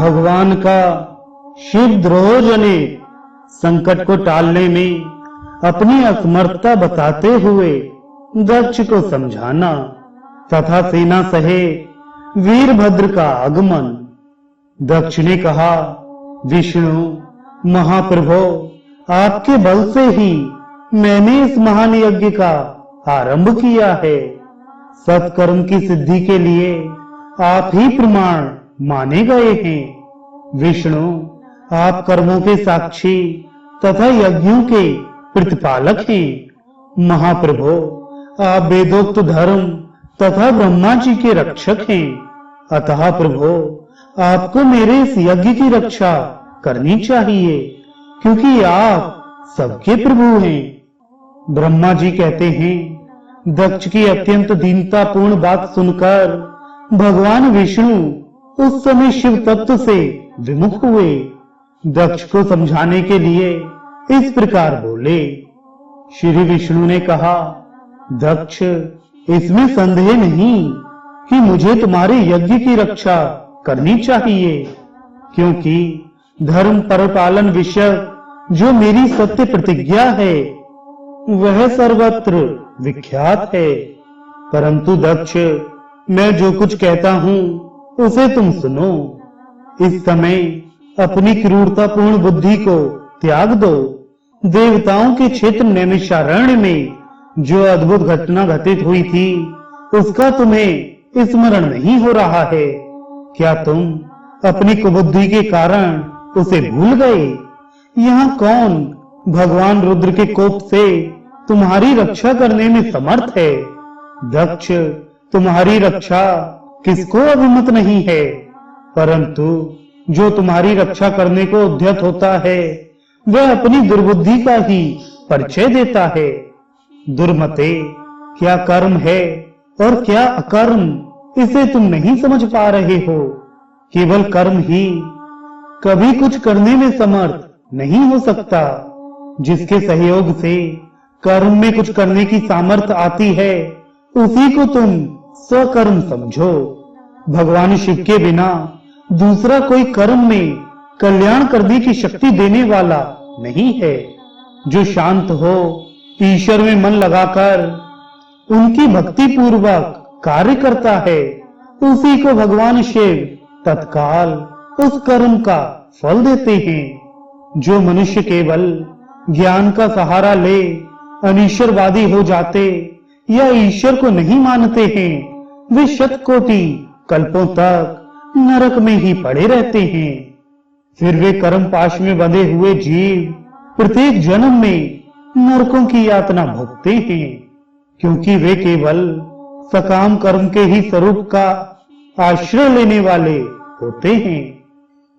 भगवान का शिवद्रोह ने संकट को टालने में अपनी असमर्थता बताते हुए दक्ष को समझाना तथा सेना सहित वीरभद्र का आगमन। दक्ष ने कहा, विष्णु महाप्रभु, आपके बल से ही मैंने इस महान यज्ञ का आरंभ किया है। सत्कर्म की सिद्धि के लिए आप ही प्रमाण माने गए हैं। विष्णु, आप कर्मों के साक्षी तथा यज्ञों के प्रतिपालक हैं। महाप्रभु, आप वेदोक्त धर्म तथा ब्रह्मा जी के रक्षक हैं। अतः प्रभु, आपको मेरे इस यज्ञ की रक्षा करनी चाहिए, क्योंकि आप सबके प्रभु हैं। ब्रह्मा जी कहते हैं, दक्ष की अत्यंत दीनतापूर्ण बात सुनकर भगवान विष्णु उस समय शिव तत्व से विमुख हुए। दक्ष को समझाने के लिए इस प्रकार बोले। श्री विष्णु ने कहा, दक्ष, इसमें संदेह नहीं कि मुझे तुम्हारे यज्ञ की रक्षा करनी चाहिए, क्योंकि धर्म परिपालन विषय जो मेरी सत्य प्रतिज्ञा है वह सर्वत्र विख्यात है। परंतु दक्ष, मैं जो कुछ कहता हूं उसे तुम सुनो। इस समय अपनी क्रूरतापूर्ण बुद्धि को त्याग दो। देवताओं के क्षेत्र नैमिषारण्य में जो अद्भुत घटना घटित हुई थी उसका तुम्हें स्मरण नहीं हो रहा है। क्या तुम अपनी कुबुद्धि के कारण उसे भूल गए? यहाँ कौन भगवान रुद्र के कोप से तुम्हारी रक्षा करने में समर्थ है? दक्ष, तुम्हारी रक्षा किसको अभिमत नहीं है, परंतु जो तुम्हारी रक्षा करने को उद्यत होता है वह अपनी दुर्बुद्धि का ही परिचय देता है। दुर्मते, क्या कर्म है और क्या अकर्म, इसे तुम नहीं समझ पा रहे हो। केवल कर्म ही कभी कुछ करने में समर्थ नहीं हो सकता। जिसके सहयोग से कर्म में कुछ करने की सामर्थ्य आती है उसी को तुम स्वकर्म समझो। भगवान शिव के बिना दूसरा कोई कर्म में कल्याण करने की शक्ति देने वाला नहीं है। जो शांत हो, ईश्वर में मन लगाकर उनकी भक्ति पूर्वक कार्य करता है, उसी को भगवान शिव तत्काल उस कर्म का फल देते हैं। जो मनुष्य केवल ज्ञान का सहारा ले अनीश्वरवादी हो जाते या ईश्वर को नहीं मानते हैं, वे शतकोटि कल्पों तक नरक में ही पड़े रहते हैं। फिर वे कर्म पाश में बंधे हुए जीव प्रत्येक जन्म में नरकों की यातना भोगते हैं, क्योंकि वे केवल सकाम कर्म के ही स्वरूप का आश्रय लेने वाले होते हैं।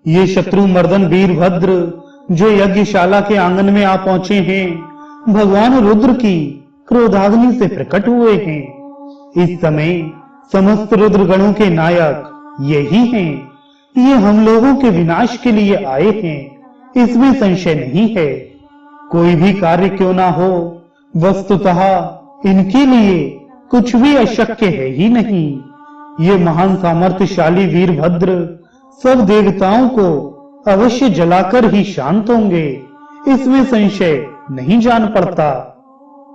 ये शत्रु मर्दन वीरभद्र जो यज्ञशाला के आंगन में आ पहुंचे हैं, भगवान रुद्र की क्रोधाग्नि से प्रकट हुए हैं। इस समय समस्त रुद्र गणों के नायक यही हैं। ये हम लोगों के विनाश के लिए आए हैं, इसमें संशय नहीं है। कोई भी कार्य क्यों ना हो, वस्तुतः इनके लिए कुछ भी अशक्य है ही नहीं। ये महान सामर्थ्यशाली वीरभद्र सब देवताओं को अवश्य जलाकर ही शांत होंगे, इसमें संशय नहीं जान पड़ता।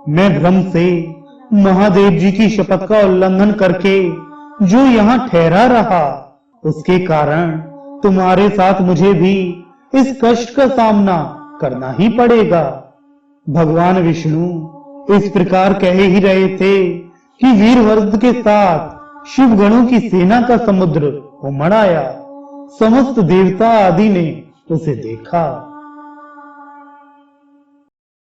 मैं भ्रम से महादेव जी की शपथ का उल्लंघन करके जो यहाँ ठहरा रहा, उसके कारण तुम्हारे साथ मुझे भी इस कष्ट का सामना करना ही पड़ेगा। भगवान विष्णु इस प्रकार कह ही रहे थे कि वीरभद्र के साथ शिव गणों की सेना का समुद्र उमड़ आया। समस्त देवता आदि ने उसे देखा।